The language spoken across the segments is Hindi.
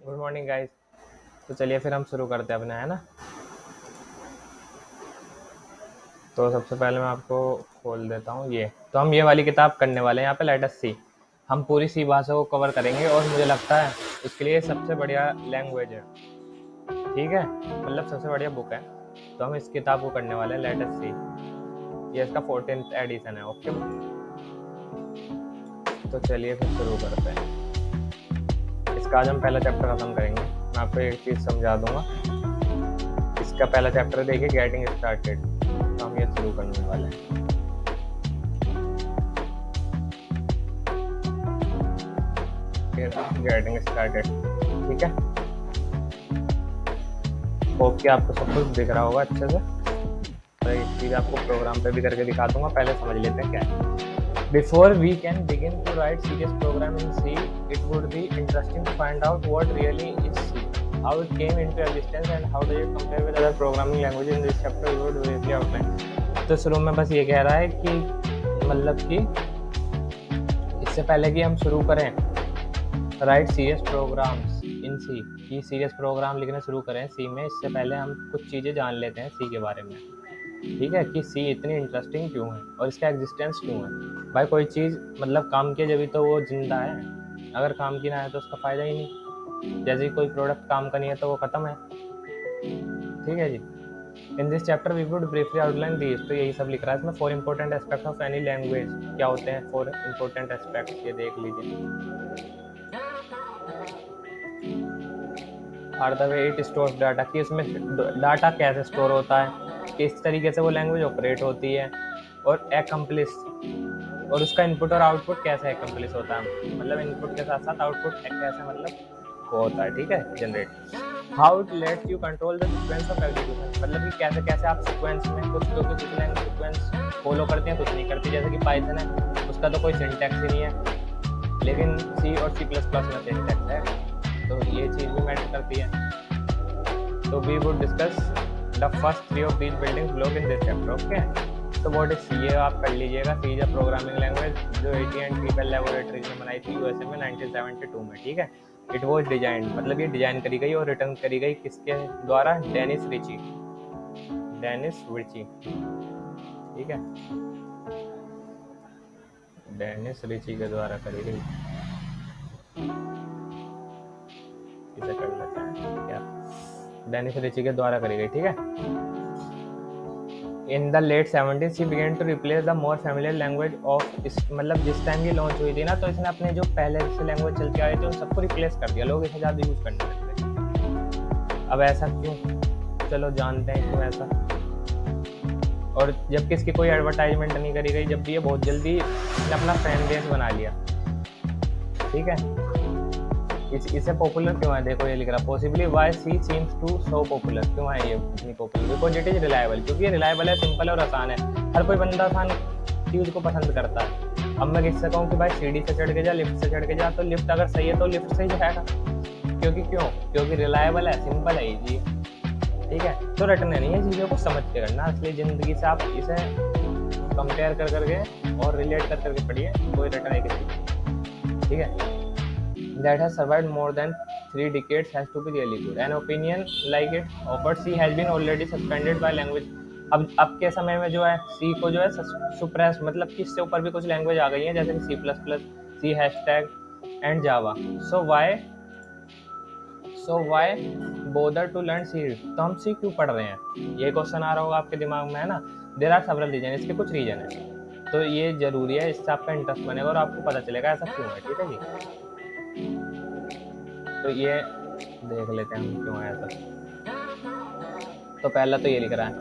Good morning guys. तो चलिए फिर हम शुरू करते हैं अपना, है ना। तो सबसे पहले मैं आपको खोल देता हूँ ये। तो हम ये वाली किताब करने वाले हैं। यहाँ पे लेट अस सी, हम पूरी सी भाषा को कवर करेंगे और मुझे लगता है इसके लिए सबसे बढ़िया लैंग्वेज है, ठीक है, मतलब सबसे बढ़िया बुक है। तो हम इस किताब को करने वाले हैं, लेट अस सी। ये इसका 14th एडिशन है। ओके, तो चलिए फिर शुरू करते हैं। इसका आज हम पहला चैप्टर खत्म करेंगे। मैं आपको एक चीज़ समझा दूंगा। इसका पहला चैप्टर देखिए, गेटिंग स्टार्टेड। तो हम ये शुरू करने वाले हैं। गेटिंग स्टार्टेड, ठीक है। होप कि आपको सब कुछ दिख रहा होगा अच्छे से। तो एक चीज़ आपको प्रोग्राम पे भी करके दिखा दूंगा, पहले समझ लेते हैं क्या है। Before we can begin to write serious program in C, it would be interesting to find out what really is C, how it came into existence, and how does it compare with other programming languages. In this chapter, we would briefly outline. तो शुरू में बस ये कह रहा है कि मतलब कि इससे पहले कि हम शुरू करें राइट सीरियस प्रोग्राम्स इन सी, कि सीरियस प्रोग्राम लिखना शुरू करें सी में, इससे पहले हम कुछ चीज़ें जान लेते हैं सी के बारे में, ठीक है, कि सी इतनी इंटरेस्टिंग क्यों है और इसका एग्जिस्टेंस क्यों है। भाई कोई चीज़ मतलब काम किए जब तो वो जिंदा है, अगर काम की ना है तो उसका फ़ायदा ही नहीं। जैसे कोई प्रोडक्ट काम का नहीं है तो वो ख़त्म है, ठीक है जी। In this chapter we would briefly outline this. तो यही सब लिख रहा है इसमें। 4 important aspect of any language. क्या होते हैं 4 इंपॉर्टेंट एस्पेक्ट, ये देख लीजिए। Are the way it stores data, कि उसमें डाटा कैसे स्टोर होता है, किस तरीके से वो लैंग्वेज ऑपरेट होती है, और एकम्प्लिश, और उसका इनपुट और आउटपुट कैसे एकम्प्लिश होता है, मतलब इनपुट के साथ साथ आउटपुट कैसे मतलब वो होता है, ठीक है, generate. How it let's you control the sequence of execution, मतलब कि कैसे कैसे आप सीक्वेंस में कुछ कुछ लैंग्वेज सीक्वेंस फॉलो करते हैं, कुछ नहीं करती। जैसे कि पाइथन है, उसका तो कोई सिंटैक्स ही नहीं है, लेकिन सी और C++ में सिंटैक्स है, तो ये चीज़ भी मैटर करती है। तो we would discuss the first 3 of these building block in this chapter. Okay, तो व्हाट इज सी, ये आप कर लीजिएगा। C is a programming language जो AT&T बेल लैबोरेटरीज ने बनाई थी USA में 1972 में, ठीक है। इट वॉज डिजाइन, मतलब ये डिजाइन करी गई और रिटर्न करी गई किसके द्वारा, डेनिस रिची, ठीक है, डेनिस रिची के द्वारा करी गई। इसे कर लेते हैं क्या, डेनिस रिची के द्वारा करी गई, ठीक है। In the late 70s C began to replace the more familiar language of, मतलब जिस टाइम ये लॉन्च हुई थी ना, तो इसने अपने जो पहले से लैंग्वेज चलती आ रही थी उन सबको रिप्लेस कर दिया। लोग इसे ज़्यादा यूज़ करने लगे। अब ऐसा क्यों, चलो जानते हैं क्यों ऐसा। और जबकि इसकी कोई एडवर्टाइजमेंट नहीं करी गई, जब भी ये बहुत जल्दी इसने अपना फैन बेस बना लिया, ठीक है। इसे पॉपुलर क्यों है, देखो ये लिख रहा, possibly why C seems to so popular, क्यों है ये इतनी popular, because it is reliable, क्योंकि ये रिलायबल है, सिंपल और आसान है। हर कोई बंदा आसान चीज़ को पसंद करता है। अब मैं किससे कहूँ कि भाई सीढ़ी से चढ़ के जा, लिफ्ट से चढ़ के जा, तो लिफ्ट अगर सही है तो लिफ्ट से ही जाएगा, क्योंकि रिलायबल है, सिंपल है, ईजी है, ठीक है। तो रटने नहीं है, चीज़ों को समझ के करना, इसलिए ज़िंदगी से आप इसे कंपेयर कर करके और रिलेट कर करके पढ़िए, कोई रटने की चीज़, ठीक है। that has survived more than 3 decades has to be really good. An opinion like it offered C has been already suspended by language. अब के समय में जो है C को जो है सुप्रेस, मतलब कि इससे ऊपर भी कुछ लैंग्वेज आ गई हैं, जैसे कि C++, C hashtag and Java. So why bother to learn C, तो हम C क्यों पढ़ रहे हैं, ये क्वेश्चन आ रहा होगा आपके दिमाग में, है ना। देयर आर सेवरल रीजन, इसके कुछ रीजन है, तो ये जरूरी है, इससे आपका इंटरेस्ट बनेगा और आपको पता चलेगा ऐसा क्यों है, ठीक है जी। तो ये देख लेते हैं हम क्यों है ऐसा। तो पहला तो ये लिख रहा है,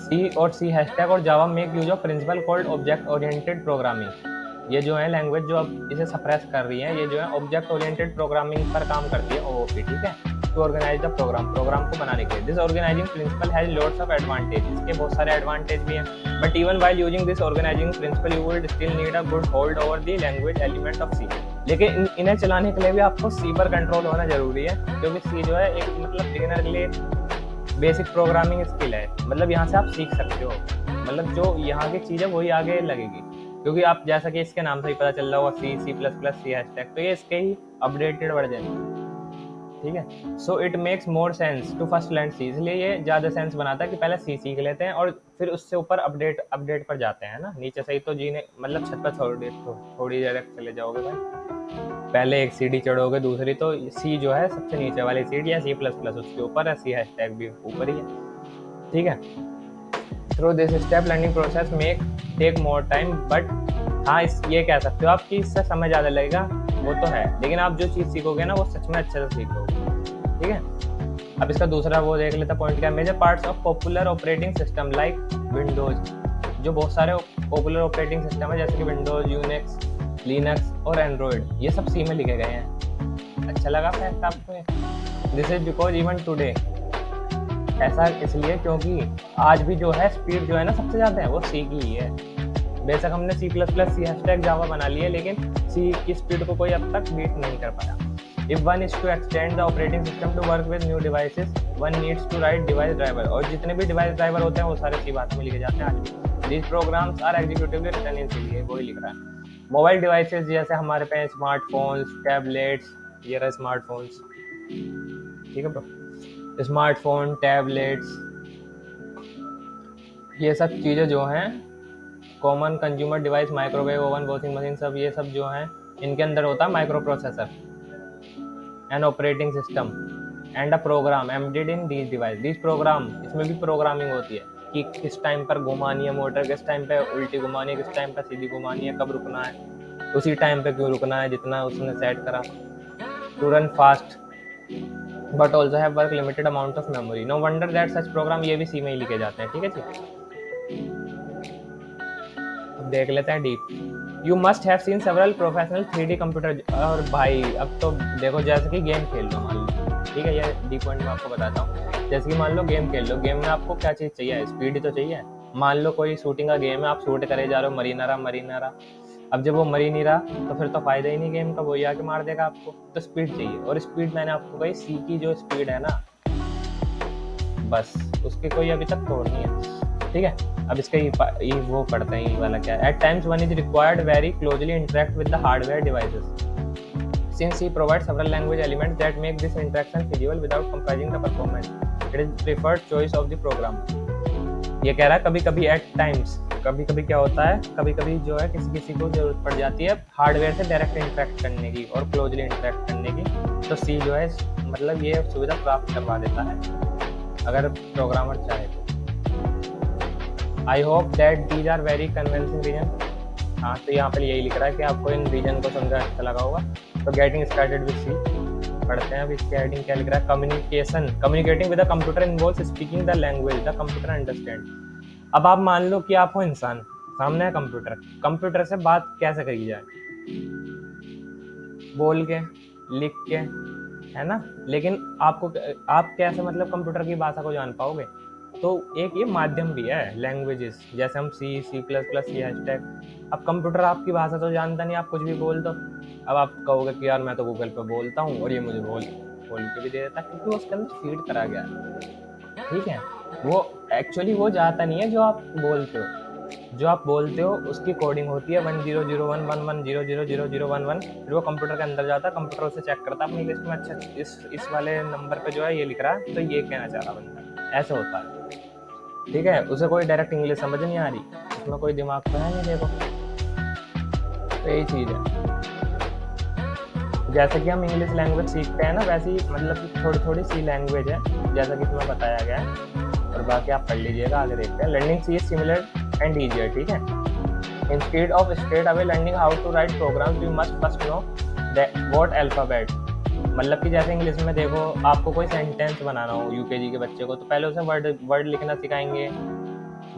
C और C हैशटैग और Java make use of principle called object oriented programming. ये जो है लैंग्वेज जो अब इसे सप्रेस कर रही है, ये जो है ऑब्जेक्ट ओरिएंटेड प्रोग्रामिंग पर काम करती है, OOP, ठीक है, टू ऑर्गेनाइज द प्रोग्राम को बनाने के लिए। This organising principle has lots of advantage, इसके बहुत सारे एडवांटेज भी हैं, but even while using this organising principle you will still need a good hold over the language element of C। लेकिन इन्हें चलाने के लिए भी आपको C पर कंट्रोल होना जरूरी है, क्योंकि C जो है एक मतलब बिगिनर के लिए बेसिक प्रोग्रामिंग स्किल है, मतलब यहाँ से आप सीख सकते हो, मतलब जो यहाँ की चीज़ है वही आगे लगेगी, क्योंकि आप जैसा कि इसके नाम से ही पता चल रहा होगा C++, C हैशटैग, तो ये इसके ही अपडेटेड वर्जन है, ठीक है। So it makes more sense to first learn C, इसलिए ये ज़्यादा सेंस बनाता है कि पहले सी सीख लेते हैं और फिर उससे ऊपर अपडेट पर जाते हैं ना। नीचे से ही तो जीने मतलब छत पर थोड़ी देर चले जाओगे भाई, पहले एक सीढ़ी चढ़ोगे, दूसरी तो सी जो है सबसे नीचे वाली सीढ़ी है, C++ उसके ऊपर है, C हैशटैग भी ऊपर ही है, ठीक है। Through this step learning process make take more time, but हाँ ये कह सकते हो आप कि इससे समय ज़्यादा लगेगा, वो तो है, लेकिन आप जो चीज़ सीखोगे ना वो सच में अच्छे से सीखोगे, ठीक है। अब इसका दूसरा वो देख लेता पॉइंट क्या, major parts of popular operating system like Windows, जो बहुत सारे पॉपुलर ऑपरेटिंग सिस्टम है जैसे कि विंडोज, यूनिक्स, लिनक्स और एंड्रॉयड, ये सब सी में लिखे गए हैं। अच्छा लगा फैक्ट आपको? This is because even today, ऐसा इसलिए क्योंकि आज भी जो है स्पीड जो है ना सबसे ज़्यादा है वो सी की ही है। बेशक हमने C++, C हैशटैग जावा बना लिया, लेकिन सी की स्पीड को कोई अब तक बीट नहीं कर पाया। If one is to extend the operating system to work with new devices, one needs to write device driver, और जितने भी डिवाइस ड्राइवर होते हैं वो सारे सी भाषा में लिखे जाते हैं आज भी। These programs are executively written in C, ये वही लिख रहा है। मोबाइल डिवाइसेस जैसे हमारे पे स्मार्टफोन्स, टैबलेट्स, ये रहे स्मार्टफोन्स, ठीक है ब्रो, स्मार्टफोन, टैबलेट्स, ये सब चीज़ें जो हैं common consumer device, microwave oven, washing machine, सब ये सब जो हैं इनके अंदर होता है micro processor, an operating system and a program embedded in these device. These program, इसमें भी प्रोग्रामिंग होती है कि किस टाइम पर घुमानी है मोटर, किस टाइम पे उल्टी घुमानी है, किस टाइम पर सीधी घुमानी है, कब रुकना है, उसी टाइम पे क्यों रुकना है जितना उसने सेट करा, to run fast but also have work limited amount of memory, no wonder that such program, ये भी सी में ही लिखे जाते हैं, ठीक है जी। अब देख लेते हैं deep. You must have seen several professional 3D computer, और भाई अब तो देखो जैसे कि गेम खेल लो मान लो, ठीक है, ये डी पॉइंट मैं आपको बताता हूँ। जैसे कि मान लो गेम खेल लो, गेम में आपको क्या चीज़ चाहिए, स्पीड ही तो चाहिए। मान लो कोई शूटिंग का गेम है, आप शूट करे जा रहे हो, मरी ना रहा, अब जब वो मरी नहीं रहा तो फिर तो फायदा ही नहीं गेम का, वो ही आके मार देगा आपको, तो स्पीड चाहिए, और स्पीड मैंने आपको कही सी की जो स्पीड है ना, बस उसकी कोई अभी तक तोड़ नहीं है, ठीक है। अब इसका ये वो पढ़ते हैं, ये वाला क्या है, at times one is required very closely interact with the hardware devices since he provides several language elements that make this interaction feasible without compromising the performance. It is preferred choice of the programmer. ये कह रहा है कभी कभी एट टाइम्स, कभी कभी क्या होता है, कभी कभी जो है किसी को जरूरत पड़ जाती है हार्डवेयर से डायरेक्ट इंटरेक्ट करने की और क्लोजली इंटरेक्ट करने की, तो सी जो है मतलब ये सुविधा प्राप्त करवा देता है अगर प्रोग्रामर चाहे तो। I hope that these are very convincing reason. हाँ, तो यहाँ पर यही लिख रहा है कि आपको इन रीजन को समझा अच्छा लगा होगा। तो गेटिंग स्टार्टेड विद सी पढ़ते हैं। अब इसके हेडिंग क्या लिख रहा है, communicating with the computer involves speaking the language the computer understand. अब आप मान लो कि आप हो इंसान, सामने है कंप्यूटर से बात कैसे करी जाए, बोल के, लिख के, है ना, लेकिन आप कैसे मतलब कंप्यूटर की भाषा को जान पाओगे, तो एक ये माध्यम भी है लैंग्वेजेस, जैसे हम C++, C हैशटैग। अब कंप्यूटर आपकी भाषा तो जानता नहीं, आप कुछ भी बोल दो, अब आप कहोगे कि यार मैं तो गूगल पे बोलता हूँ और ये मुझे बोल के भी दे देता, क्योंकि उसके अंदर फीड करा गया, ठीक है। वो एक्चुअली वो जाता नहीं है जो आप बोलते हो उसकी कोडिंग होती है 100111000011, फिर वो कंप्यूटर के अंदर जाता है, कंप्यूटर उसे चेक करता है अपनी लिस्ट में, अच्छा इस वाले नंबर पे जो है ये लिख रहा है, तो ये कहना चाह रहा बंदा, ऐसा होता है, ठीक है। उसे कोई डायरेक्ट इंग्लिश समझ नहीं आ रही, उसमें कोई दिमाग तो है नहीं, देखो, तो यही चीज़ है। जैसे कि हम इंग्लिश लैंग्वेज सीखते हैं ना, वैसे ही मतलब थोड़ी सी लैंग्वेज है, जैसा कि तुम्हें बताया गया है, और बाकी आप पढ़ लीजिएगा, आगे देखते हैं। Learning C is similar and easier, ठीक है। Instead of straight away learning how to write programs you must first know what alphabet, मतलब कि जैसे इंग्लिश में देखो आपको कोई सेंटेंस बनाना हो यूकेजी के बच्चे को, तो पहले उसे वर्ड लिखना सिखाएंगे,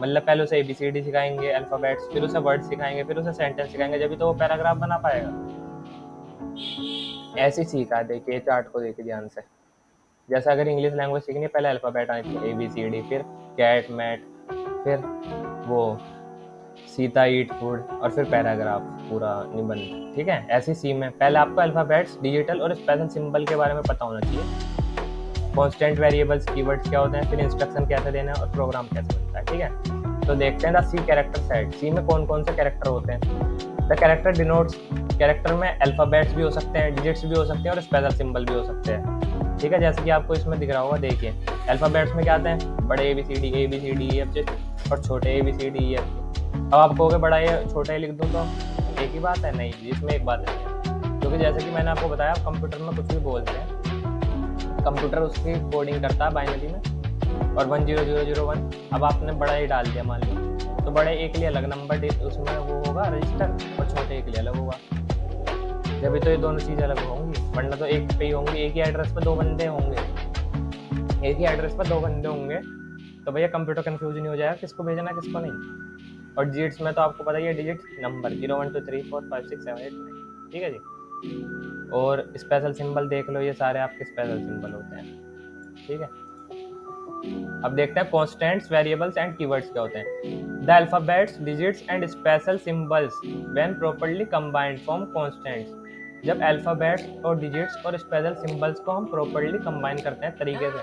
मतलब पहले उसे ABCD सिखाएंगे अल्फाबेट्स, फिर उसे वर्ड सिखाएंगे, फिर उसे सेंटेंस सिखाएंगे, जब भी तो वो पैराग्राफ बना पाएगा। ऐसे सीखा है, देखिए चार्ट को देखिए ध्यान से। जैसे अगर इंग्लिश लैंग्वेज सीखनी है, पहले अल्फाबेट आनी चाहिए ABCD, फिर कैट मैट, फिर वो सीता ईट फूड, और फिर पैराग्राफ पूरा निबंध, ठीक है। ऐसी सी में पहले आपको अल्फाबेट्स, डिजिटल और स्पेशल सिंबल के बारे में पता होना चाहिए, कांस्टेंट वेरिएबल्स, कीवर्ड्स क्या होते हैं, फिर इंस्ट्रक्शन कैसे देना है और प्रोग्राम कैसे बनता है। ठीक है। तो देखते हैं द सी कैरेक्टर सेट। सी में कौन कौन से कैरेक्टर होते हैं। द कैरेक्टर डिनोट्स, कैरेक्टर में अल्फ़ाबेट्स भी हो सकते हैं, डिजिट्स भी हो सकते हैं और स्पेशल सिंबल भी हो सकते हैं, ठीक है। जैसे कि आपको इसमें दिख रहा होगा, देखिए अल्फ़ाबेट्स में क्या आते हैं, बड़े A B C D E F और छोटे A B C D E F. अब आप कहोगे बड़ा ए छोटा ए लिख दूँ तो एक ही बात है, नहीं, इसमें एक बात नहीं है, क्योंकि जैसे कि मैंने आपको बताया कंप्यूटर में कुछ भी बोलते हैं, कंप्यूटर उसकी कोडिंग करता है बाइनरी में और 10001। अब आपने बड़ा ए डाल दिया मान लो, तो बड़े ए के लिए अलग नंबर उसमें वो होगा रजिस्टर और छोटे ए के लिए अलग होगा। जब तो ये दोनों चीज़ अलग होंगी, वरना तो एक पे ही होंगी, एक ही एड्रेस पर दो बंदे होंगे, एक ही एड्रेस पर दो बंदे होंगे, तो भैया कंप्यूटर कन्फ्यूज नहीं हो जाएगा किसको भेजना किसको नहीं। और डिजिट्स में तो आपको पता ही है, डिजिट नंबर 0 1 2 3 4 5 6 7 8 9, ठीक है जी। और स्पेशल सिंबल देख लो, ये सारे आपके स्पेशल सिंबल होते हैं, ठीक है। अब देखते हैं कॉन्स्टेंट्स, वेरिएबल्स एंड कीवर्ड्स क्या होते हैं। The alphabets, digits and special symbols when properly combined form constants. जब अल्फाबेट्स और डिजिट्स और स्पेशल सिंबल्स को हम प्रॉपर्ली कंबाइन करते हैं तरीके से,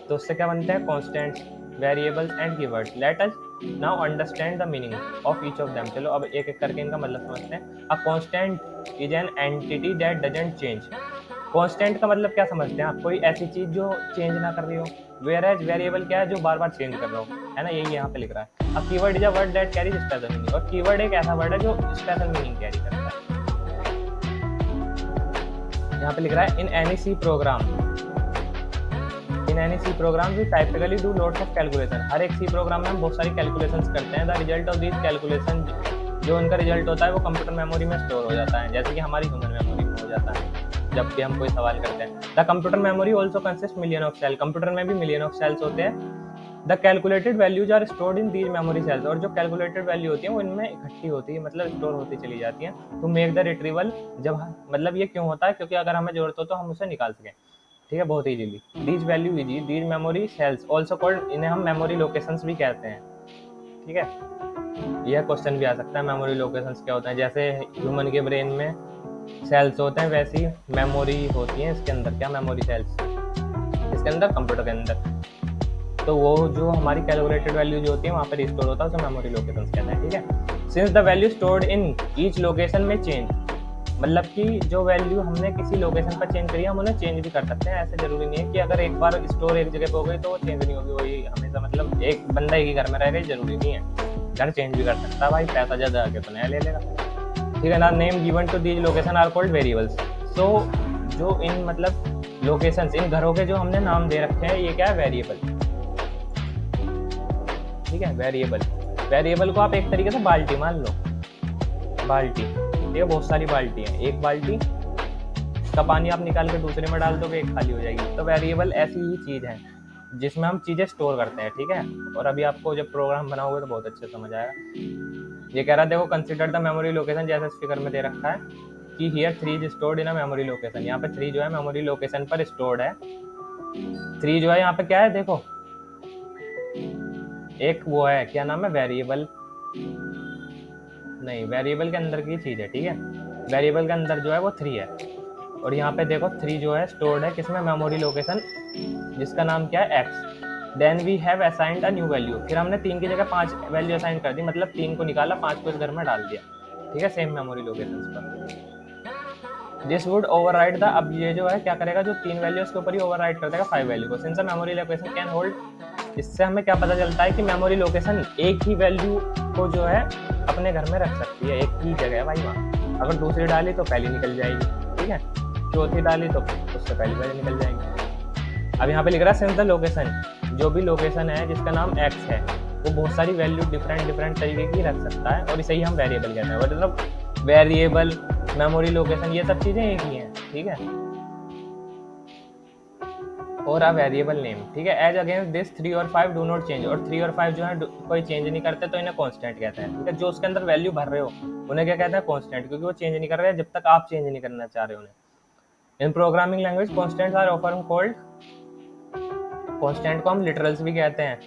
तो उससे क्या बनते हैं, constants, variables and keywords. Let us now understand the meaning of each of them. चलो अब एक एक करके इनका मतलब समझते हैं। A constant is an entity that doesn't change. Constant का मतलब क्या समझते हैं आप, कोई ऐसी चीज जो चेंज ना कर रही हो। वेयर एज वेरिएबल क्या है, जो बार बार चेंज कर रहा हो, है ना, यही यहाँ पे लिख रहा है। अब keyword is a word that carries special meaning, और कीवर्ड एक ऐसा वर्ड है जो स्पेशल मीनिंग कैरी करता है। यहाँ पे लिख रहा है in any C program, in any C program we typically do lots of calculation. हर एक सी प्रोग्राम में हम बहुत सारी कैलकुलेशंस करते हैं। The result of this calculation, जो उनका रिजल्ट होता है वो कंप्यूटर मेमोरी में स्टोर हो जाता है, जैसे कि हमारी ह्यूमन मेमोरी में हो जाता है जब भी हम कोई सवाल करते हैं। The computer memory also consist million of cell, computer में भी मिलियन ऑफ सेल्स होते हैं। The calculated values are stored in these memory cells, और जो कैलकुलेटेड वैल्यू होती है वो इनमें इकट्ठी होती है, मतलब स्टोर होती चली जाती है। टू मेक द रिट्रीवल, जब मतलब ये क्यों होता है, क्योंकि अगर हमें जरूरत हो तो हम उसे निकाल सकें, ठीक है, बहुत easily. These value easy these memory sales also called, इन्हें हम मेमोरी लोकेशंस भी कहते हैं, ठीक है। यह क्वेश्चन भी आ सकता है मेमोरी लोकेशंस क्या होते हैं। जैसे ह्यूमन के ब्रेन में सेल्स होते हैं, वैसी मेमोरी होती है इसके अंदर, क्या मेमोरी सेल्स इसके अंदर, कंप्यूटर के अंदर। तो वो जो हमारी कैलकुलेटेड वैल्यू जो होती है वहाँ पर स्टोर होता है, उसे मेमोरी लोकेशंस कहते हैं, ठीक है। Since the value stored in each location में चेंज, मतलब कि जो वैल्यू हमने किसी लोकेशन पर चेंज करी है हम उन्हें चेंज भी कर सकते हैं। ऐसे जरूरी नहीं है कि अगर एक बार स्टोर एक जगह पर हो गई तो वो चेंज नहीं होगी, वही हमेशा, मतलब एक बंदा एक ही घर में रहेगा जरूरी नहीं है, घर चेंज भी कर सकता है भाई, पैसा ज़्यादा आके तो नया ले लेगा, ठीक है ना। Name given to these location are called variables. So जो इन मतलब लोकेशंस, इन घरों के जो हमने नाम दे रखे हैं, ये क्या है, वेरिएबल, ठीक है। वेरिएबल, वेरिएबल को आप एक तरीके से बाल्टी मान लो, बाल्टी, ठीक है, बहुत सारी बाल्टी है, एक बाल्टी का पानी आप निकाल के दूसरे में डाल दोगे, एक खाली हो जाएगी। तो वेरिएबल ऐसी ही चीज़ है जिसमें हम चीज़ें स्टोर करते हैं, ठीक है। और अभी आपको जब प्रोग्राम बनाओगे तो बहुत अच्छे समझ आएगा। ये कह रहा है देखो, कंसिडर द मेमोरी लोकेशन, जैसे इस फिगर में दे रखा है कि here 3 is stored in a memory location. यहाँ पे 3 जो है मेमोरी लोकेशन पर स्टोर्ड है। 3 जो है यहाँ पे क्या है, देखो एक वो है, क्या नाम है, वेरिएबल, नहीं, वेरिएबल के अंदर की चीज़ है, ठीक है। वेरिएबल के अंदर जो है वो 3 है, और यहाँ पे देखो 3 जो है स्टोर्ड है किसमें, मेमोरी लोकेशन, जिसका नाम क्या है, x। Then we have assigned a new value, फिर हमने 3 की जगह 5 वैल्यू असाइन कर दी, मतलब 3 को निकाला, 5 को इस घर में डाल दिया, ठीक है, सेम मेमोरी लोकेशन पर। दिस वुड ओवरराइड द, अब ये जो है क्या करेगा, जो 3 वैल्यू उसके ऊपर ही ओवरराइड कर देगा 5 वैल्यू को। Since the memory location can hold, इससे हमें क्या पता चलता है कि मेमोरी लोकेशन एक ही वैल्यू को जो है अपने घर में रख सकती है, एक ही जगह है भाई वहाँ। अगर दूसरी डाली तो पहली निकल जाएगी, ठीक है, चौथी डाली तो उससे पहली वाली निकल जाएगी। अब यहाँ पे लिख रहा है सिंस द लोकेशन, जो भी लोकेशन है जिसका नाम x है वो बहुत सारी वैल्यू डिफरेंट तरीके की रख सकता है, और इसे ही हम वेरिएबल कहते हैं। मतलब वेरिएबल, मेमोरी लोकेशन, ये सब चीज़ें एक ही हैं, ठीक है। और अ वेरिएबल नेम, ठीक है। एज अगेंस्ट दिस 3 और 5 डू नॉट चेंज, और 3 और 5 जो है कोई चेंज नहीं करते, तो इन्हें कांस्टेंट कहते हैं, ठीक है। जो उसके अंदर वैल्यू भर रहे हो उन्हें क्या कहते हैं, कांस्टेंट, क्योंकि वो चेंज नहीं कर रहे हैं जब तक आप चेंज नहीं करना चाह रहे उन्हें। In programming language constants are often called, constant को हम लिटरल्स भी कहते हैं,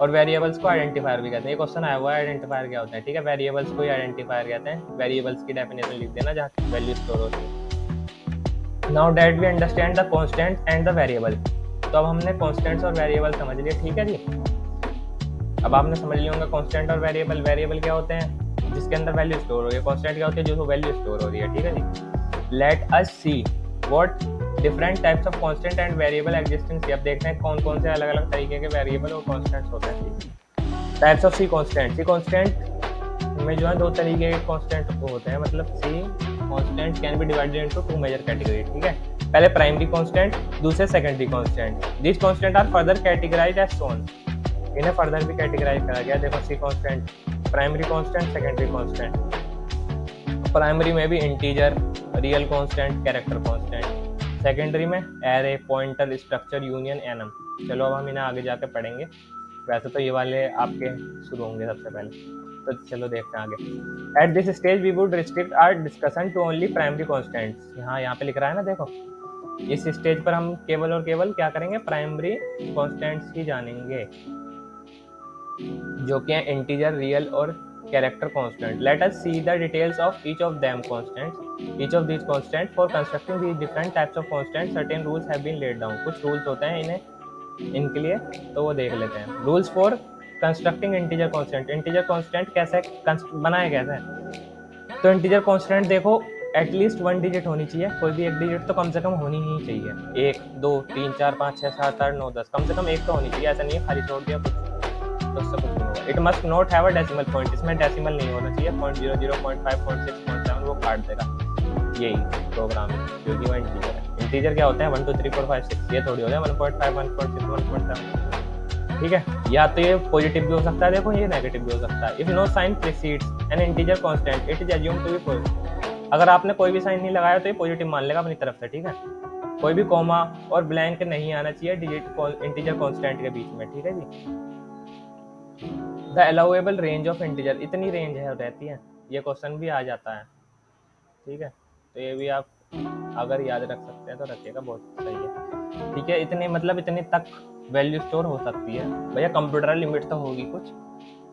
और वेरिएबल्स को आइडेंटिफायर भी कहते हैं। ये क्वेश्चन आया हुआ है, आइडेंटिफायर क्या होता है, ठीक है। वेरिएबल्स को ही आइडेंटिफायर कहते हैं, वेरिएबल्स की डेफिनेशन लिख देना जहाँ वैल्यू स्टोर होती है। Now that we understand the constant and the variable, तो अब हमने कांस्टेंट्स और वेरिएबल समझ लिए, ठीक है जी। अब आपने समझ लिया होगा कांस्टेंट और वेरिएबल। वेरिएबल क्या होते हैं? जिसके अंदर वैल्यू स्टोर हो रही है। कांस्टेंट क्या होती है? जो वैल्यू स्टोर हो रही है। ठीक है जी। Let us see what different types of constant and variable exist in C. अब देखते हैं कौन कौन से अलग अलग तरीके के वेरिएबल और कांस्टेंट्स होते हैं। Types of C constant. C constant में जो है दो तरीके के कांस्टेंट होते हैं, मतलब C constant can be divided into two major category. ठीक है, पहले प्राइमरी कांस्टेंट, दूसरे secondary constant. This constant are further categorized as shown. इन्हें फर्दर भी कैटेगराइज करा गया। देखो C constant, primary constant, secondary constant. Primary में भी integer, real constant, character constant. Secondary में array, pointer, structure, union, enum. चलो अब हम इन्हें आगे जाके पढ़ेंगे। वैसे तो ये वाले आपके शुरू होंगे सबसे पहले, तो चलो देखते हैं आगे। At this stage we would restrict our discussion to only primary constants. यहाँ पे लिख रहा है ना, देखो इस स्टेज पर हम केवल और केवल क्या करेंगे? प्राइमरी कांस्टेंट्स ही जानेंगे, जो कि है इंटीजर, रियल और character constant. Let us see the details of each of them constants. Each of these constant for constructing these different types of constant certain rules have been laid down. कुछ रूल्स होते हैं इनके लिए, तो वो देख लेते हैं। Rules for constructing integer constant. Integer constant कैसे बनाए कैसे? तो इंटीजर कांस्टेंट देखो, एटलीस्ट 1 डिजिट होनी चाहिए। कोई भी एक डिजिट तो कम से कम होनी ही चाहिए। 1 2 3 4 5 6 7 8 9 10, कम से कम एक तो होनी चाहिए। ऐसा नहीं है खाली छोड़ दिया कुछ, तो उससे कुछ नहीं होगा। It must not have a decimal point. इसमें डेसिमल नहीं होना चाहिए। 0.00, 0.5, 0.6, 0.7 वो काट देगा। यही प्रोग्राम है, क्योंकि वो इंटीजर है। इंटीजर क्या होता है? 1 2 3 4 5 6। ये थोड़ी होता है 1.5, 1.6, 1.7। ठीक है, या तो ये पॉजिटिव भी हो सकता है, देखो ये नेगेटिव भी हो सकता है। If no sign precedes an integer constant it is assumed to be positive. अगर आपने कोई भी साइन नहीं लगाया तो ये पॉजिटिव मान लेगा अपनी तरफ से। ठीक है, कोई भी कॉमा और ब्लैंक नहीं आना चाहिए डिजिट इंटीजर कांस्टेंट के बीच में। ठीक है जी। The allowable range of integer, इतनी रेंज है रहती है। ये क्वेश्चन भी आ जाता है। ठीक है, तो ये भी आप अगर याद रख सकते हैं तो रखिएगा, बहुत सही है। ठीक है, इतने मतलब इतने तक वैल्यू स्टोर हो सकती है। भैया कंप्यूटर लिमिट तो होगी कुछ।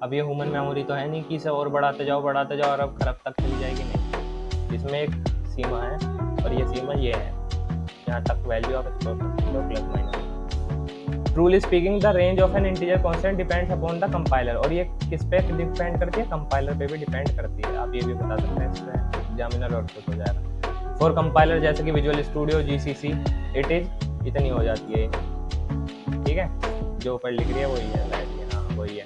अब ये ह्यूमन मेमोरी तो है नहीं कि इसे और बढ़ाते जाओ और अब खरब तक चली जाएगी, नहीं। इसमें एक सीमा है, और ये सीमा ये है, यहाँ तक वैल्यू आप स्टोर कर सकते हो, plus minus. Truly speaking the range of N integer constant depends upon the compiler. और ये किस पे डिपेंड करती है? कंपाइलर पे भी डिपेंड करती है। आप ये भी बता सकते हैं, इसमें एग्जामिनर और कुछ हो जाएगा। फॉर कंपाइलर जैसे कि visual studio, GCC, it is इतनी हो जाती है। ठीक है, जो ऊपर लिख रही है वही है, हाँ वही है।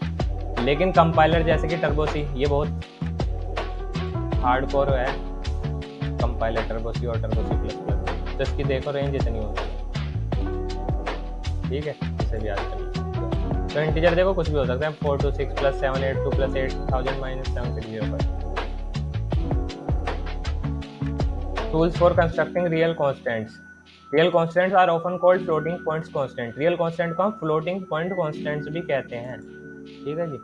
लेकिन कंपाइलर जैसे कि टर्बोसी, ये बहुत हार्डकोर है कंपाइलर, टर्बोसी और टर्बोसी प्लस प्लस। तो इसकी देखो रेंज इतनी होती है। ठीक है, इसे भी याद करिए। तो इंटीजर देखो कुछ भी हो सकता है, 4 2 6 + 7 8 2 + 8 1000 - 7605। Tools for constructing real constants. Real constants are often called floating points constant. Real constant को हम floating point constants भी कहते हैं। ठीक है जी।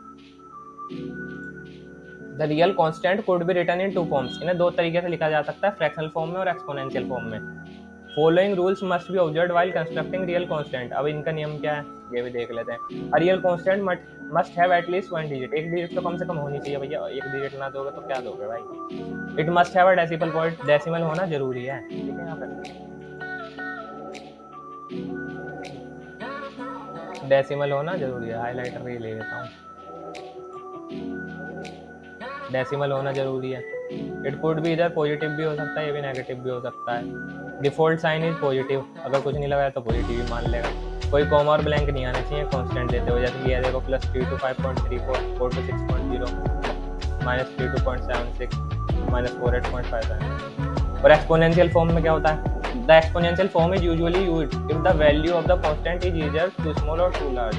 The real constant could be written in two forms. इन्हें दो तरीके से लिखा जा सकता है, फ्रैक्शनल फॉर्म में और एक्सपोनेंशियल फॉर्म में। Following rules must be observed while constructing real constant. अब इनका नियम क्या है ये भी देख लेते हैं। A real constant must have at least 1 digit. एक डिजिट तो कम से कम होनी चाहिए भैया। एक डिजिट ना दोगे तो क्या दोगे भाई? It must have a decimal point. Decimal होना जरूरी है। ठीक है, यहाँ पर डेसिमल होना जरूरी है। हाईलाइटर भी ले लेता हूँ। डेसिमल होना जरूरी है। इट कुड भी इधर पॉजिटिव भी हो सकता है, ये भी नेगेटिव भी हो सकता है। डिफॉल्ट साइन इज पॉजिटिव, अगर कुछ नहीं लगाया तो पॉजिटिव ही मान लेगा। कोई कॉमा और ब्लैंक नहीं आना चाहिए कांस्टेंट देते हुए, जैसे कि ये देखो +3 to 5.34, 4 to 6.0, -3 to 0.76, -4 8.57। और एक्सपोनेंशियल फॉर्म में क्या होता है? The exponential form is usually used if the value of the constant is either too small और टू लार्ज।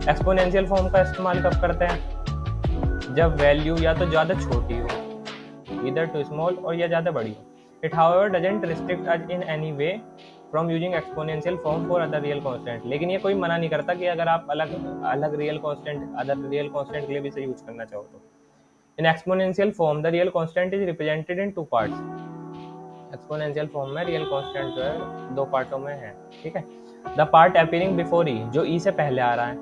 एक्सपोनेंशियल फॉर्म का इस्तेमाल कब करते हैं? जब वैल्यू या तो ज़्यादा छोटी हो, ईदर टू स्मॉल, और या ज़्यादा बड़ी हो। It however doesn't restrict us in any way from using exponential form for other real constant. लेकिन ये कोई मना नहीं करता कि अगर आप अलग real constant other real constant के लिए भी इसे यूज करना चाहो तो। In exponential form the real constant is represented in 2 parts. Exponential form में रियल कांस्टेंट जो है 2 पार्टों में है। ठीक है, द पार्ट अपीयरिंग बिफोर ई, जो ई से पहले आ रहा है,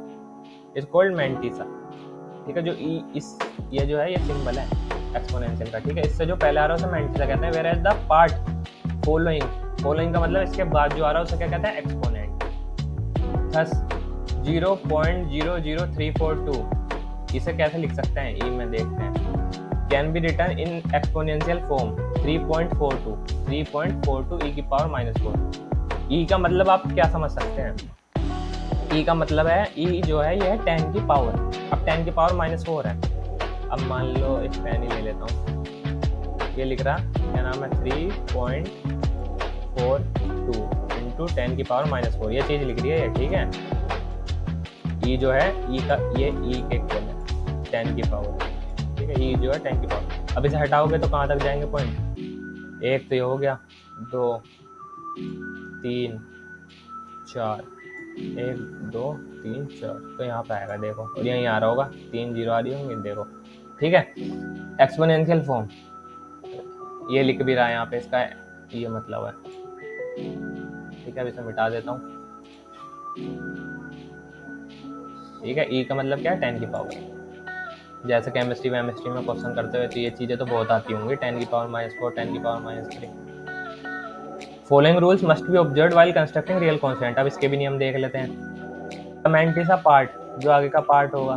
इज कॉल्ड मैंटिसा। ठीक है, जो ई इस ये जो है ये सिंबल है एक्सपोनेंशियल का। ठीक है, इससे जो पहले आ रहा है उसे मैंटिसा कहते हैं। Whereas the part following का मतलब इसके बाद जो आ रहा है उसे क्या कहते हैं? एक्सपोनेंट। थस 0.00342 इसे कैसे लिख सकते हैं ई में देखते हैं। Can be return in exponential form 3.42 ई की पावर -4। ई का मतलब आप क्या समझ सकते हैं, ई का मतलब है ई जो है ये है 10 की पावर, अब 10 की पावर -4 है। अब मान लो एक पेन ही ले लेता हूँ, ये लिख रहा क्या नाम है 3.42 इंटू 10 की पावर -4, ये चीज़ लिख रही है ये, ठीक है। ई जो है ई का ये ई के इक्वल है 10 की पावर, ठीक है। ई जो है 10 की पावर, अब इसे हटाओगे तो कहाँ तक जाएंगे पॉइंट, एक तो ये हो गया, 2 3 4, 1 2 3 4, तो यहाँ पे आएगा देखो, और यहीं आ रहा होगा 3 0 आ रही होंगी देखो, ठीक है। एक्सपोनेंशियल फॉर्म ये लिख भी रहा है यहाँ पे, इसका ये मतलब है, ठीक है। अब इसे मिटा देता हूँ, ठीक है। ई का मतलब क्या है 10 की पावर, जैसे केमिस्ट्री में क्वेश्चन करते हुए तो ये चीज़ें तो बहुत आती होंगी, 10 की पावर -4, 10 की power -3। Following rules must be observed while constructing real constant. अब इसके भी नियम देख लेते हैं। मेंटिसा पार्ट जो आगे का पार्ट होगा,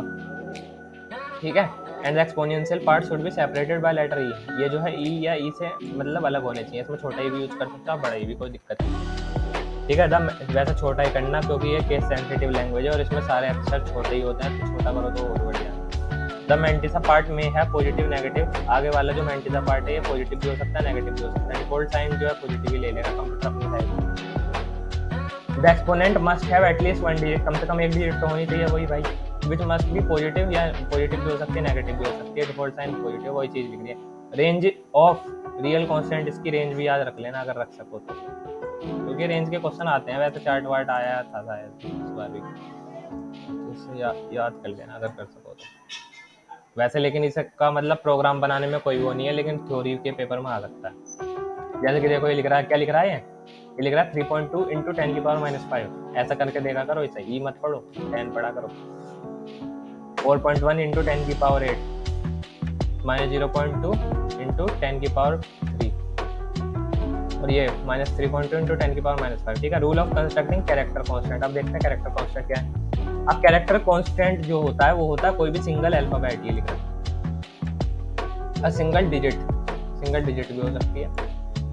ठीक है, and the exponential part should be separated by letter E. ये जो है ई या ई से मतलब अलग होने चाहिए, इसमें छोटा ई भी यूज कर सकते हो, बड़ा ई भी, कोई दिक्कत नहीं, ठीक है। वैसे छोटा ही करना क्योंकि ये केस सेंसिटिव लैंग्वेज है और इसमें सारे अक्षर छोटे ही होते हैं, तो छोटा करो तो और बढ़िया। द मेंटिसा पार्ट में है पॉजिटिव नेगेटिव, आगे वाला जो मेंटिसा पार्ट है ये पॉजिटिव भी हो सकता है नेगेटिव भी हो सकता है। डिफॉल्ट साइन जो है पॉजिटिव ही ले लेगा कंप्यूटर अपनी side. The exponent must have at least 1 digit, कम से कम एक डिजिट तो होनी चाहिए वही भाई, विच मस्ट बी पॉजिटिव, या पॉजिटिव भी हो सकती है नेगेटिव भी हो सकती है। डिफॉल्ट साइन पॉजिटिव, वही चीज़ लिख रही है। रेंज ऑफ रियल कांस्टेंट, इसकी रेंज भी याद रख लेना अगर रख सको तो, क्योंकि रेंज के क्वेश्चन आते हैं, वैसे चार्ट वार्ट आया था शायद इस बार भी, इसे याद कर लेना अगर कर सको तो वैसे। लेकिन इसका मतलब प्रोग्राम बनाने में कोई वो नहीं है, लेकिन थ्योरी के पेपर में आ सकता है। जैसे कि देखो ये लिख रहा है, क्या लिख रहा है ये लिख रहा है 3.2 इंटू 10 की पावर -5, ऐसा करके देखा करो, इसे ई मत पढ़ो, 10 पढ़ा करो। 4.1 इंटू 10 की पावर 8 -0.2 इंटू 10 की पावर 3, और ये -3.2 इंटू 10 की पावर -5, ठीक है। Rule of constructing character constant. अब देखते हैं कैरेक्टर कांस्टेंट क्या है। अब कैरेक्टर कांस्टेंट जो होता है वो होता है कोई भी सिंगल अल्फाबेट, ये लिख रहा है, सिंगल डिजिट भी हो सकती है,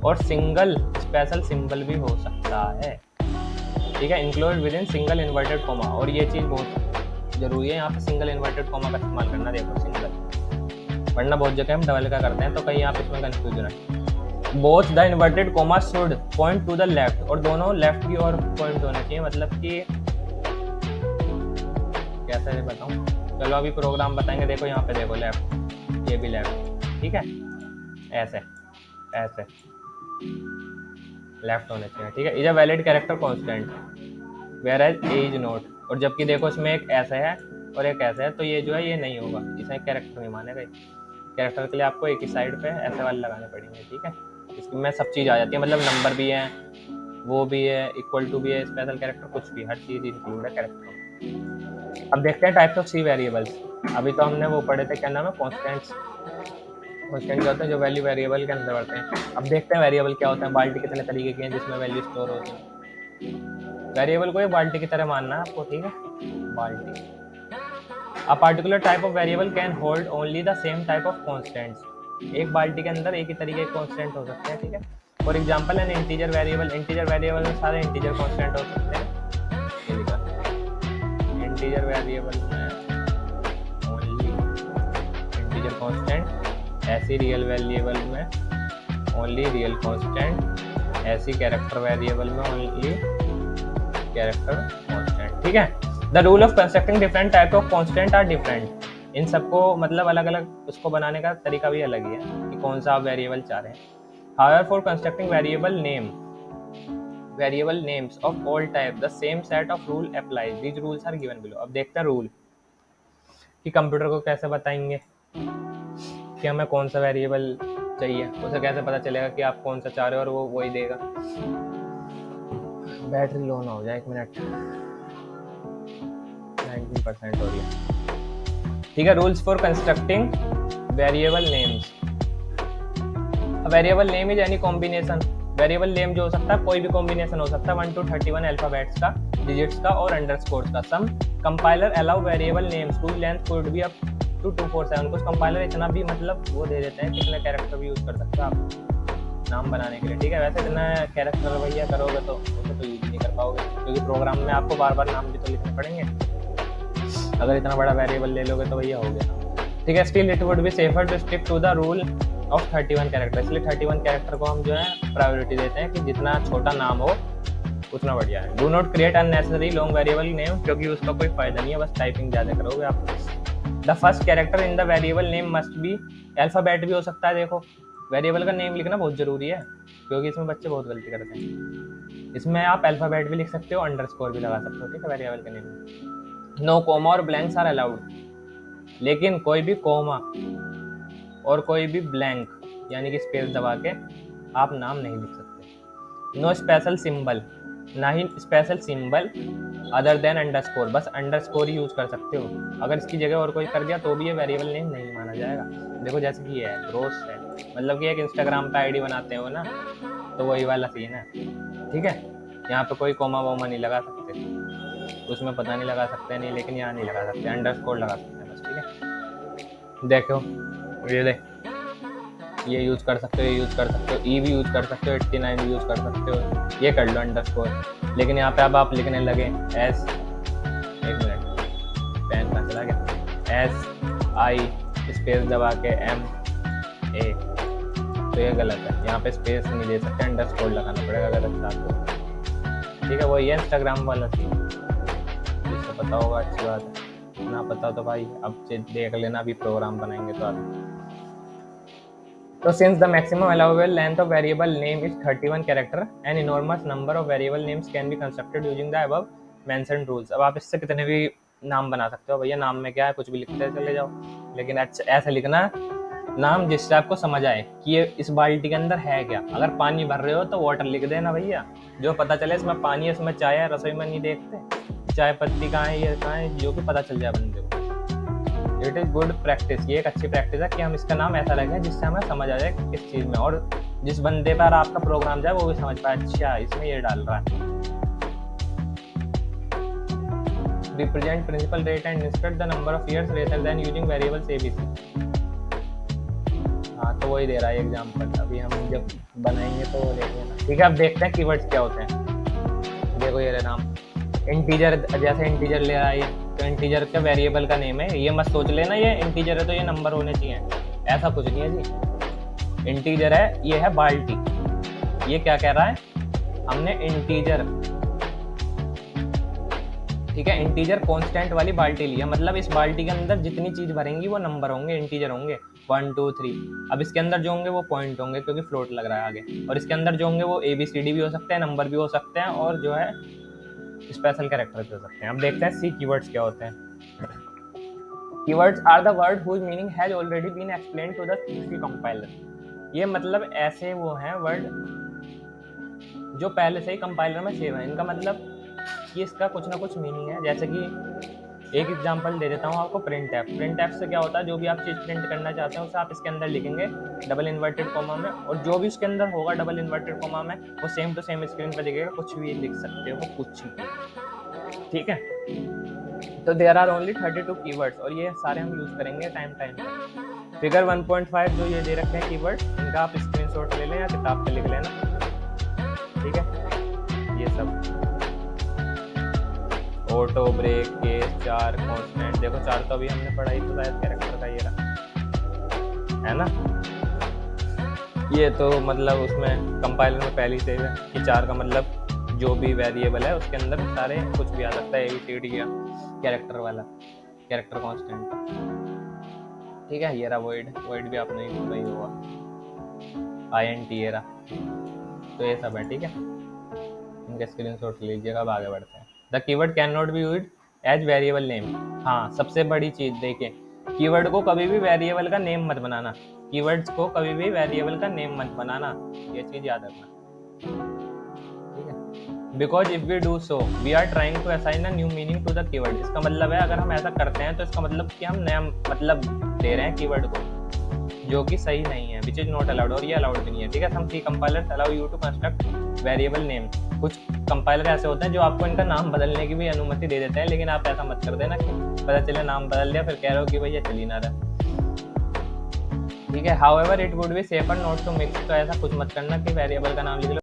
और सिंगल स्पेशल सिंबल भी हो सकता है, ठीक है। Include with in single inverted coma, और ये चीज़ बहुत जरूरी है यहाँ पे, सिंगल इन्वर्टेड कोमा का इस्तेमाल करना। देखो सिंगल, वरना बहुत जगह हम डबल का करते हैं, तो कहीं यहाँ पे इसमें कंफ्यूजन है। Both the inverted coma should point two the left, और दोनों लेफ्ट की ओर पॉइंट होने चाहिए, मतलब कि कैसे बताऊँ, चलो अभी प्रोग्राम बताएंगे। देखो यहाँ पे देखो लेफ्ट, ये भी लेफ्ट, ठीक है, ऐसे ऐसे लेफ्ट होने चाहिए, ठीक है। Is a valid character constant whereas A is not, और जबकि देखो इसमें एक ऐसे है और एक ऐसे है, तो ये जो है ये नहीं होगा, इसे कैरेक्टर नहीं मानेगा। कैरेक्टर के लिए आपको एक ही साइड पे ऐसे वाले लगाने पड़ेंगे, ठीक है। इसमें सब चीज़ आ जाती है, मतलब नंबर भी है, वो भी है, इक्वल टू भी है, स्पेशल कैरेक्टर, कुछ भी, हर चीज़ इंक्लूड है कैरेक्टर में। अब देखते हैं टाइप्स ऑफ सी वेरिएबल्स। अभी तो हमने वो पढ़े थे, क्या नाम है, कॉन्स्टेंट जो होते हैं जो वैल्यू वेरिएबल के अंदर बढ़ते हैं। अब देखते हैं वेरिएबल क्या होता है। बाल्टी कितने तरीके की हैं जिसमें वैल्यू स्टोर होती है। वेरिएबल को एक बाल्टी की तरह मानना है आपको, ठीक है, बाल्टी। A particular type of variable can hold only the same type of constants, एक बाल्टी के अंदर एक ही तरीके के कॉन्स्टेंट हो सकते हैं, ठीक है। For example an integer variable, integer variable में सारे इंटीजर कॉन्स्टेंट हो सकते हैं, ये लिखा इंटीजर वेरिएबल में ओनली इंटीजर कांस्टेंट, ऐसी रियल वेरिएबल में ओनली रियल कांस्टेंट, ऐसी कैरेक्टर वेरिएबल में ओनली कैरेक्टर कांस्टेंट, ठीक है। The rule of constructing different type of constant are different, इन सबको मतलब अलग अलग उसको बनाने का तरीका भी अलग ही है कि कौन सा आप वेरिएबल चाह रहे हैं। However for constructing variable names of all type the same set of rule applies, these rules are given below. अब देखते हैं रूल कि कंप्यूटर को कैसे बताएंगे कि हमें कौन सा वेरिएबल चाहिए, उसे कैसे पता चलेगा कि आप कौन सा चाह रहे हो और वो वही देगा। बैटरी लो ना हो जाए, 1 मिनट, 19% हो रही है, ठीक है। Rules for constructing variable names. Variable name is any combination, variable name जो हो सकता है कोई भी कॉम्बिनेशन हो सकता है 1 to 31 अल्फाबेट्स का, डिजिट्स का और अंडरस्कोर्स का। Some compiler allow variable names whose length could be up to 247। कुछ कंपाइलर इतना भी मतलब वो दे देते हैं कितने कैरेक्टर भी यूज़ कर सकते हो आप नाम बनाने के लिए, ठीक है। वैसे इतना कैरेक्टर भैया करोगे तो उसे तो यूज नहीं कर पाओगे, क्योंकि प्रोग्राम में आपको बार बार नाम भी तो लिखने पड़ेंगे। अगर इतना बड़ा वेरिएबल ले लोगे तो भैया हो गया, ठीक है। Still it would be safer to stick to the rule of 31 character. इसलिए 31 कैरेक्टर को हम जो है प्रायोरिटी देते हैं कि जितना छोटा नाम हो उतना बढ़िया है। Do not create unnecessary long variable name, क्योंकि उसका कोई फायदा नहीं है, बस टाइपिंग ज़्यादा करोगे आप। The first character in the variable name must be, alphabet भी हो सकता है। देखो वेरिएबल का नेम लिखना बहुत ज़रूरी है, क्योंकि इसमें बच्चे बहुत गलती करते हैं। इसमें आप अल्फ़ाबेट भी लिख सकते हो, अंडरस्कोर भी लगा सकते हो, ठीक है, वेरिएबल के नेम में। नो कोमा और ब्लैंक्स आर अलाउड, लेकिन कोई भी कोमा और कोई भी ब्लैंक यानी कि स्पेस दबा के आप नाम नहीं लिख सकते। नो स्पेशल सिंबल, ना ही special symbol other than underscore, बस अंडरस्कोर ही यूज कर सकते हो। अगर इसकी जगह और कोई कर दिया तो भी ये वेरिएबल नेम नहीं माना जाएगा। देखो जैसे कि ये है ग्रोस है, मतलब कि एक इंस्टाग्राम पे आईडी बनाते हो ना, तो वही वाला सीन है, ठीक है। यहाँ पे कोई कोमा वोमा नहीं लगा सकते, उसमें पता नहीं लगा सकते नहीं, लेकिन यहाँ नहीं लगा सकते, अंडरस्कोर लगा सकते हैं बस, ठीक है। देखो ये यूज कर सकते हो, ये यूज कर सकते हो, ई भी यूज कर सकते हो, 89 भी यूज कर सकते हो, ये कर लो अंडरस्कोर। लेकिन यहाँ पे अब आप लिखने लगे एस, एक मिनट पेन कहाँ चला गया, SI स्पेस दबा के MA, तो ये गलत है। यहाँ पे स्पेस नहीं दे सकते, अंडरस्कोर लगाना पड़ेगा अगर अच्छा तो, ठीक है। वो ये इंस्टाग्राम वाला थी, जिसको पता होगा अच्छी बात है, ना पता हो तो भाई अब देख लेना, अभी प्रोग्राम बनाएंगे तो आगे। So since the maximum allowable length of variable name is 31 character, an enormous number of variable names can be constructed using the above mentioned rules। अब आप इससे कितने भी नाम बना सकते हो भैया, नाम में क्या है, कुछ भी लिखते चले जाओ, लेकिन ऐसा लिखना नाम जिससे आपको समझ आए कि ये इस बाल्टी के अंदर है क्या। अगर पानी भर रहे हो तो वाटर लिख देना भैया, जो पता चले इसमें पानी है, इसमें चाय है, रसोई में नहीं देखते चाय पत्ती कहाँ है, ये कहाँ है, जो कि पता चल जाए बंदे को। इट इज़ गुड प्रैक्टिस, ये एक अच्छी प्रैक्टिस है कि हम इसका नाम ऐसा रखें जिससे हमें समझ आ जाए किस चीज़ में, और जिस बंदे पर आपका प्रोग्राम जाए वो भी समझ पाए, अच्छा इसमें ये डाल रहा है। Represent principal rate and instruct the number of years rather than using variables ABC। हाँ तो वही दे रहा है एग्जाम्पल, अभी हम जब बनाएंगे तो वो देखेंगे ना, ठीक है। अब देखते हैं कीवर्ड्स क्या होते हैं। देखो ये नाम इंटीजर, जैसे इंटीजर ले रहा है तो इंटीजर का वेरिएबल का नेम है, ये मत सोच लेना ये इंटीजर है तो ये नंबर होने चाहिए, ऐसा कुछ नहीं है जी। इंटीजर है, ये है बाल्टी, ये क्या कह रहा है, हमने इंटीजर, ठीक है, इंटीजर कांस्टेंट वाली बाल्टी लिया, मतलब इस बाल्टी के अंदर जितनी चीज भरेंगी वो नंबर होंगे, इंटीजर होंगे 1 2 3। अब इसके अंदर जो होंगे वो पॉइंट होंगे क्योंकि फ्लोट लग रहा है आगे, और इसके अंदर जो होंगे वो ABCD भी हो सकते हैं, नंबर भी हो सकते हैं, और जो है स्पेशल कैरेक्टर भी हो सकते हैं। अब देखते हैं सी कीवर्ड्स क्या होते हैं। Keywords are the word whose meaning has already been explained to the C compiler. ये मतलब ऐसे वो हैं वर्ड जो पहले से ही कंपाइलर में सेव है, इनका मतलब कि इसका कुछ ना कुछ मीनिंग है। जैसे कि एक एग्जांपल दे देता हूँ आपको, प्रिंट एफ। प्रिंट एफ से क्या होता है, जो भी आप चीज़ प्रिंट करना चाहते हैं उसे आप इसके अंदर लिखेंगे डबल इन्वर्टेड कॉमा में, और जो भी उसके अंदर होगा डबल इन्वर्टेड कॉमा में वो सेम टू सेम स्क्रीन पर दिखेगा, कुछ भी लिख सकते हो, कुछ भी, ठीक है। तो देयर आर ओनली 32 कीवर्ड्स, और ये सारे हम यूज करेंगे टाइम पर। फिगर 1.5 जो ये दे रखे हैं कीवर्ड, इनका आप स्क्रीनशॉट ले लें या किताब पे लिख लेना, ठीक है। ये सब ऑटो, ब्रेक, केस, 4, कांस्टेंट, देखो 4 तो अभी हमने पढ़ा ही, तो शायद कैरेक्टर का ये रहा है ना। ये तो मतलब उसमें कंपाइलर में पहले से है कि 4 का मतलब जो भी वेरिएबल है उसके अंदर सारे कुछ भी आ सकता है, ABCD या कैरेक्टर वाला, कैरेक्टर कांस्टेंट, ठीक है। ये रहा वॉइड, वॉइड भी आपने ही होगा, INT ये रहा, तो ये सब है, ठीक है। इनके स्क्रीनशॉट लीजिएगा, अब आगे बढ़ते हैं। The keyword can not be used as variable name. हाँ सबसे बड़ी चीज देखें, कीवर्ड को कभी भी वेरिएबल का नेम मत बनाना, कीवर्ड्स को कभी भी वेरिएबल का नेम मत बनाना, ये चीज याद रखना, ठीक है। Because if we do so we are trying to assign a new meaning to the keyword. इसका मतलब है अगर हम ऐसा करते हैं तो इसका मतलब कि हम नया मतलब दे रहे हैं कीवर्ड को, जो कि सही नहीं है। विच इज नॉट अलाउड, और ये अलाउड भी नहीं है, ठीक है। Some C compilers allow you to construct variable name, कुछ कंपाइलर ऐसे होते हैं जो आपको इनका नाम बदलने की भी अनुमति दे देते हैं, लेकिन आप ऐसा मत कर देना कि पता चले नाम बदल दिया फिर कह रहे हो कि भैया चल ही ना रहा, ठीक है। However it would be safer not to mix, तो ऐसा कुछ मत करना कि वेरिएबल का नाम लिख लो